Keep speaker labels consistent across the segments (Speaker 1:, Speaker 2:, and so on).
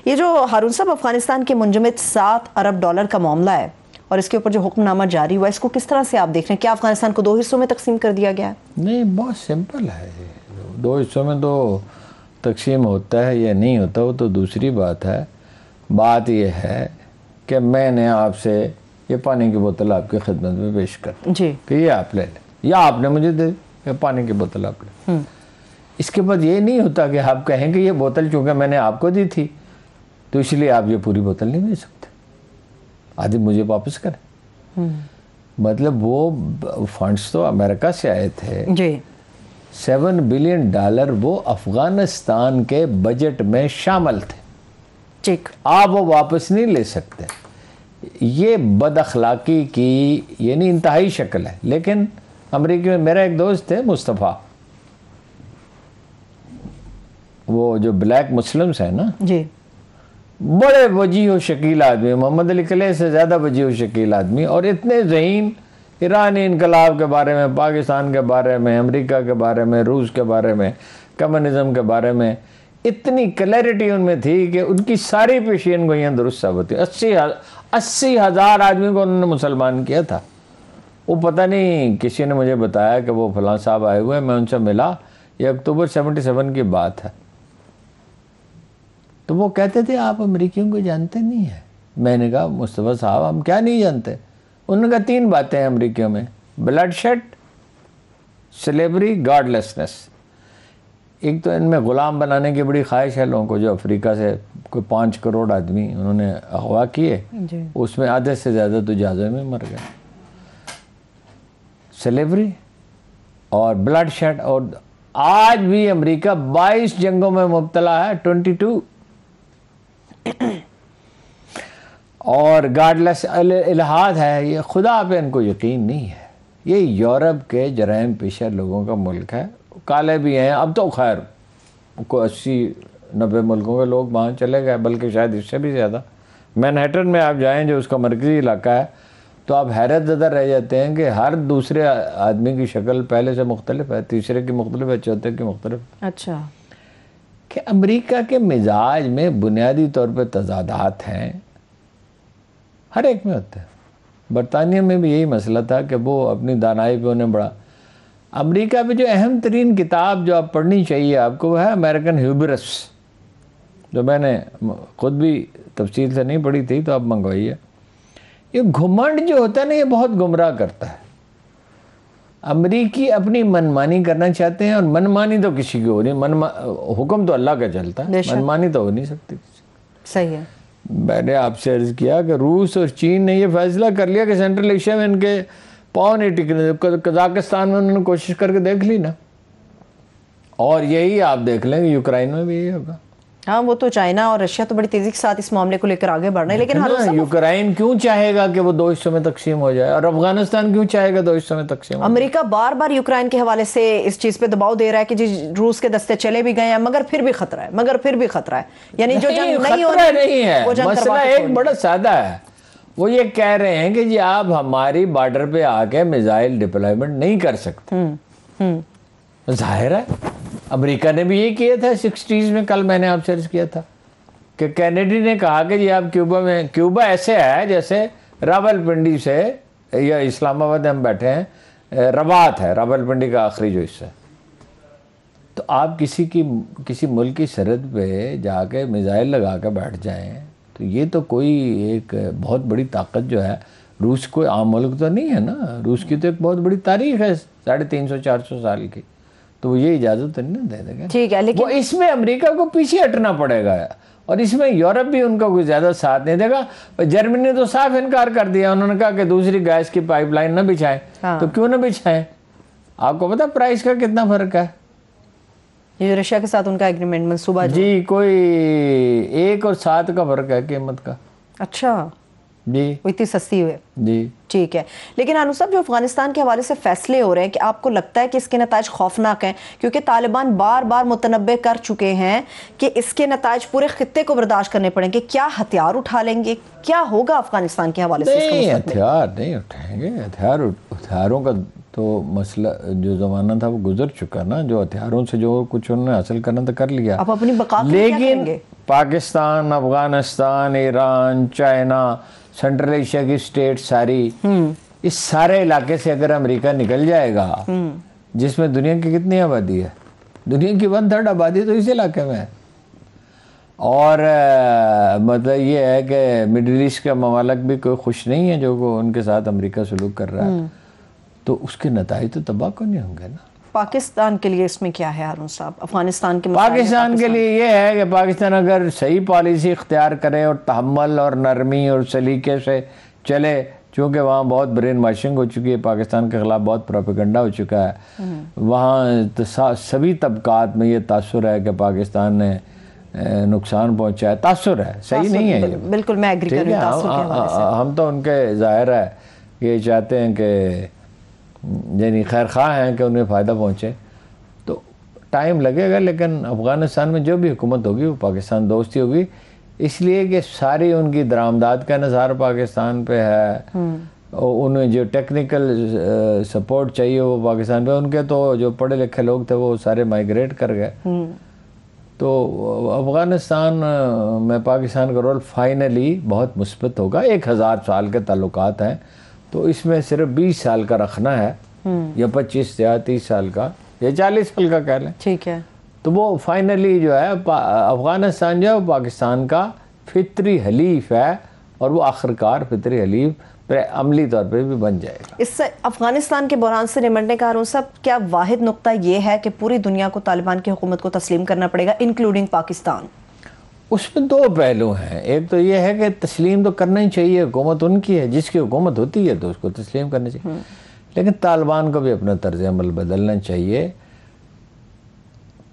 Speaker 1: یہ جو ہارون صاحب افغانستان کے منجمد 7 ارب ڈالر کا معاملہ ہے اور اس کے اوپر جو حکم نامہ جاری ہوا، اس کو کس طرح سے آپ دیکھ رہے ہیں؟ کیا افغانستان کو 2 حصوں میں تقسیم کر دیا گیا ہے؟
Speaker 2: نہیں، بہت سمپل ہے، 2 حصوں میں تو تقسیم ہوتا ہے یا نہیں ہوتا وہ تو دوسری بات ہے. بات یہ ہے کہ میں نے آپ سے یہ پانی کی بوتل آپ کی خدمت میں پیش کر دی
Speaker 1: جی
Speaker 2: کہ یہ آپ لے لیں، یا آپ نے مجھے دے یہ پانی کی بوتل آپ لیں. اس کے بعد یہ نہیں ہوتا کہ آپ کہیں کہ یہ بوتل چونکہ میں نے آپ کو دی تھی تو اس لیے آپ یہ پوری بوتل نہیں بھیج سکتے، آدھی مجھے واپس کریں. مطلب وہ فنڈز تو امریکہ سے آئے تھے
Speaker 1: جی،
Speaker 2: $7 بلین وہ افغانستان کے بجٹ میں شامل تھے.
Speaker 1: ٹھیک،
Speaker 2: آپ وہ واپس نہیں لے سکتے. یہ بد اخلاقی کی یعنی انتہائی شکل ہے. لیکن امریکہ میں میرا ایک دوست ہے مصطفیٰ، وہ جو بلیک مسلمز ہیں نا،
Speaker 1: جی،
Speaker 2: بڑے وجیح و شکیل آدمی، محمد علی کلیہ سے زیادہ وجیح و شکیل آدمی، اور اتنے ذہین ایرانی انقلاب کے بارے میں، پاکستان کے بارے میں، امریکہ کے بارے میں، روس کے بارے میں، کمیونزم کے بارے میں اتنی کلیئرٹی ان میں تھی کہ ان کی ساری پیشین گوئیاں درست ثابت ہوئی. 80,000 آدمی کو انہوں نے مسلمان کیا تھا. وہ پتہ نہیں کسی نے مجھے بتایا کہ وہ فلاں صاحب آئے ہوئے، میں ان سے ملا، یہ اکتوبر 77 کی بات ہے. تو وہ کہتے تھے آپ امریکیوں کو جانتے نہیں ہیں. میں نے کہا مصطفیٰ صاحب ہم کیا نہیں جانتے؟ انہوں نے کہا 3 باتیں ہیں امریکیوں میں، bloodshed, slavery, godlessness. ایک تو ان میں غلام بنانے کی بڑی خواہش ہے لوگوں کو، جو افریقہ سے کوئی 5 کروڑ آدمی انہوں نے اغوا کیے، اس میں آدھے سے زیادہ تو جہازوں میں مر گئے. سلیوری اور بلڈ شیڈ. اور آج بھی امریکہ 22 جنگوں میں مبتلا ہے، 22. اور گاڈ لیس الہاد ہے. یہ خدا پہ ان کو یقین نہیں ہے. یہ یورپ کے جرائم پیشہ لوگوں کا ملک ہے. کالے بھی ہیں، اب تو خیر کوئی 80-90 ملکوں کے لوگ وہاں چلے گئے، بلکہ شاید اس سے بھی زیادہ. مینہٹن میں آپ جائیں جو اس کا مرکزی علاقہ ہے تو آپ حیرت زدہ رہ جاتے ہیں کہ ہر دوسرے آدمی کی شکل پہلے سے مختلف ہے، تیسرے کی مختلف ہے، چوتھے کی مختلف.
Speaker 1: اچھا،
Speaker 2: کہ امریکہ کے مزاج میں بنیادی طور پہ تضادات ہیں، ہر ایک میں ہوتے ہیں. برطانیہ میں بھی یہی مسئلہ تھا کہ وہ اپنی دانائی پہ انہیں بڑا. امریکہ میں جو اہم ترین کتاب جو آپ پڑھنی چاہیے آپ کو وہ ہے امریکن ہیوبرس، جو میں نے خود بھی تفصیل سے نہیں پڑھی تھی تو آپ منگوائیے. یہ گھمنڈ جو ہوتا ہے نا، یہ بہت گمراہ کرتا ہے. امریکی اپنی منمانی کرنا چاہتے ہیں، اور منمانی تو کسی کی ہو نہیں، حکم تو اللہ کا چلتا ہے، منمانی تو ہو نہیں سکتی.
Speaker 1: صحیح ہے.
Speaker 2: میں نے آپ سے عرض کیا کہ روس اور چین نے یہ فیصلہ کر لیا کہ سینٹرل ایشیا میں ان کے پاؤں نہیں ٹکنے. قزاقستان میں انہوں نے کوشش کر کے دیکھ لی نا، اور یہی آپ دیکھ لیں کہ یوکرائن میں بھی یہی ہوگا.
Speaker 1: ہاں، وہ تو چائنا اور رشیا تو بڑی تیزی کے ساتھ اس معاملے کو لے کر آگے بڑھ رہے ہیں. لیکن
Speaker 2: یوکرائن کیوں چاہے گا کہ وہ 2 حصوں میں تقسیم ہو جائے، اور افغانستان کیوں چاہے گا 2 حصوں میں تقسیم ہو جائے؟
Speaker 1: امریکہ بار بار یوکرائن کے حوالے سے اس چیز پہ دباؤ دے رہا ہے کہ جی روس کے دستے چلے بھی گئے ہیں مگر پھر بھی خطرہ ہے، یعنی جو جنگ نہیں
Speaker 2: نہیں ہے. مسئلہ ایک بڑا سادہ ہے. وہ یہ کہہ رہے ہیں کہ جی آپ ہماری بارڈر پہ آ کے میزائل ڈپلائمنٹ نہیں کر سکتے. ظاہر ہے امریکہ نے بھی یہ کیا تھا 60s میں. کل میں نے آپ سے عرض کیا تھا کہ کینیڈی نے کہا کہ جی آپ کیوبا ایسے ہے جیسے راول پنڈی سے یا اسلام آباد ہم بیٹھے ہیں، رباط ہے راول پنڈی کا آخری جو حصہ ہے. تو آپ کسی ملک کی سرحد پہ جا کے میزائل لگا کے بیٹھ جائیں تو یہ تو کوئی ایک بہت بڑی طاقت جو ہے. روس کوئی عام ملک تو نہیں ہے نا، روس کی تو ایک بہت بڑی تاریخ ہے 350-400 سال کی. تو وہ یہ اجازت تو نہیں دے دے گا.
Speaker 1: ٹھیک ہے، لیکن
Speaker 2: وہ اس میں امریکہ کو پیچھے ہٹنا پڑے گا، اور اس میں یورپ بھی ان کا کوئی زیادہ ساتھ نہیں دے گا. جرمنی نے تو صاف انکار کر دیا، انہوں نے کہا کہ دوسری گیس کی پائپ لائن نہ بچھائیں. تو کیوں نہ بچھائیں؟ آپ کو پتا پرائس کا کتنا فرق ہے؟
Speaker 1: یہ رشیا کے ساتھ ان کا ایگریمنٹ منصوبہ
Speaker 2: جی کوئی 1 اور 7 کا فرق ہے قیمت کا.
Speaker 1: اچھا
Speaker 2: جی،
Speaker 1: وہ اتنی سستی ہوئے.
Speaker 2: جی
Speaker 1: ٹھیک ہے. لیکن انو صاحب جو افغانستان کے حوالے سے فیصلے ہو رہے ہیں، کہ آپ کو لگتا ہے کہ اس کے نتائج خوفناک ہیں؟ کیونکہ طالبان بار بار متنبع کر چکے ہیں کہ اس کے نتائج پورے خطے کو برداشت کرنے پڑیں گے. کیا ہتھیار اٹھا لیں گے؟ کیا ہوگا افغانستان کے حوالے سے؟
Speaker 2: نہیں، ہتھیار نہیں اٹھائیں گے. ہتھیاروں کا تو مسئلہ جو زمانہ تھا وہ گزر چکا نا. جو ہتھیاروں سے جو کچھ انہوں نے حاصل کرنا تھا کر لیا.
Speaker 1: آپ اپنی بقا کے لیے کیا کریں گے؟
Speaker 2: Pakistan, Afghanistan, Iran, China, central Asia کی اسٹیٹ ساری، اس سارے علاقے سے اگر امریکہ نکل جائے گا، جس میں دنیا کی کتنی آبادی ہے، دنیا کی 1/3 آبادی تو اس علاقے میں ہے، اور مطلب یہ ہے کہ مڈل ایسٹ کے ممالک بھی کوئی خوش نہیں ہے جو ان کے ساتھ امریکہ سلوک کر رہا ہے، تو اس کے نتائج تو تباہ کو نہیں ہوں گے نا۔
Speaker 1: پاکستان کے لیے اس میں کیا ہے ہارون صاحب؟ افغانستان کے
Speaker 2: پاکستان کے لیے یہ ہے کہ پاکستان اگر صحیح پالیسی اختیار کرے اور تحمل اور نرمی اور سلیقے سے چلے، چونکہ وہاں بہت برین واشنگ ہو چکی ہے، پاکستان کے خلاف بہت پروپیگنڈا ہو چکا ہے، وہاں سبھی طبقات میں یہ تاثر ہے کہ پاکستان نے نقصان پہنچا ہے، تاثر ہے، صحیح نہیں ہے،
Speaker 1: بالکل میں ایگری کر رہا ہوں۔
Speaker 2: ہم تو ان کے ظاہر ہے کہ یہ چاہتے ہیں کہ یعنی خیر خواہ ہیں کہ انہیں فائدہ پہنچے، تو ٹائم لگے گا، لیکن افغانستان میں جو بھی حکومت ہوگی وہ پاکستان دوستی ہوگی، اس لیے کہ ساری ان کی درآمدات کا انحصار پاکستان پہ ہے، انہیں جو ٹیکنیکل سپورٹ چاہیے وہ پاکستان پہ، ان کے تو جو پڑھے لکھے لوگ تھے وہ سارے مائیگریٹ کر گئے، تو افغانستان میں پاکستان کا رول فائنلی بہت مثبت ہوگا۔ 1000 سال کے تعلقات ہیں، تو اس میں صرف 20 سال کا رکھنا ہے، یا 25 یا 30 سال کا یا 40 سال کا کہہ لیں، ٹھیک ہے، تو وہ فائنلی جو ہے افغانستان جو ہے وہ پاکستان کا فطری حلیف ہے، اور وہ آخرکار فطری حلیف عملی طور پہ بھی بن جائے گا۔
Speaker 1: اس سے افغانستان کے بحران سے نمٹنے کا ہارون صاحب کیا واحد نقطہ یہ ہے کہ پوری دنیا کو طالبان کی حکومت کو تسلیم کرنا پڑے گا انکلوڈنگ پاکستان؟
Speaker 2: اس میں 2 پہلو ہیں، ایک تو یہ ہے کہ تسلیم تو کرنا ہی چاہیے، حکومت ان کی ہے، جس کی حکومت ہوتی ہے تو اس کو تسلیم کرنا چاہیے، لیکن طالبان کو بھی اپنا طرز عمل بدلنا چاہیے۔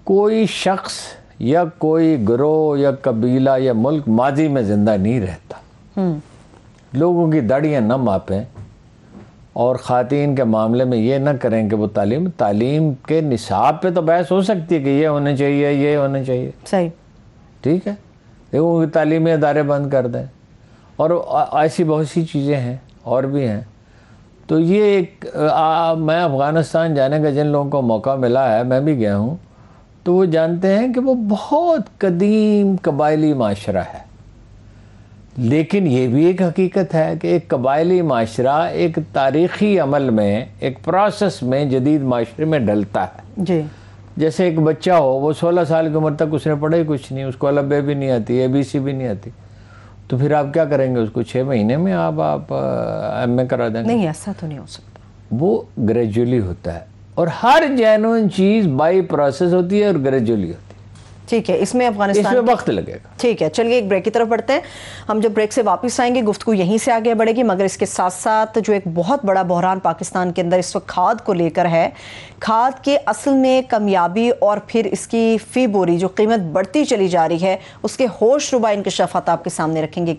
Speaker 2: کوئی شخص یا کوئی گروہ یا قبیلہ یا ملک ماضی میں زندہ نہیں رہتا، لوگوں کی داڑیاں نہ ماپیں، اور خواتین کے معاملے میں یہ نہ کریں کہ وہ تعلیم کے نصاب پہ تو بحث ہو سکتی ہے کہ یہ ہونا چاہیے، یہ ہونا چاہیے، صحیح، ٹھیک ہے، لوگوں کی تعلیمی ادارے بند کر دیں، اور ایسی بہت سی چیزیں ہیں اور بھی ہیں۔ تو یہ ایک میں افغانستان جانے کا جن لوگوں کو موقع ملا ہے، میں بھی گیا ہوں، تو وہ جانتے ہیں کہ وہ بہت قدیم قبائلی معاشرہ ہے، لیکن یہ بھی ایک حقیقت ہے کہ ایک قبائلی معاشرہ ایک تاریخی عمل میں، ایک پروسیس میں جدید معاشرے میں ڈلتا ہے۔ جی، جیسے ایک بچہ ہو، وہ 16 سال کی عمر تک اس نے پڑھا ہی کچھ نہیں، اس کو ا ب بھی نہیں آتی، ABC بھی نہیں آتی، تو پھر آپ کیا کریں گے؟ اس کو 6 مہینے میں آپ M.A کرا دیں گے؟ نہیں، ایسا تو نہیں ہو سکتا، وہ گریجولی ہوتا ہے، اور ہر جینوئن چیز بائی پروسیس ہوتی ہے اور گریجولی ہوتی ہے، ٹھیک ہے، اس میں افغانستان اس میں وقت لگے گا۔ ٹھیک ہے، چلیے ایک بریک کی طرف بڑھتے ہیں، ہم جب بریک سے واپس آئیں گے گفتگو یہیں سے آگے بڑھے گی، مگر اس کے ساتھ ساتھ جو ایک بہت بڑا بحران پاکستان کے اندر اس وقت کھاد کو لے کر ہے، کھاد کے اصل میں کامیابی اور پھر اس کی فی بوری جو قیمت بڑھتی چلی جا رہی ہے، اس کے ہوش ربا انکشافات آپ کے سامنے رکھیں گے۔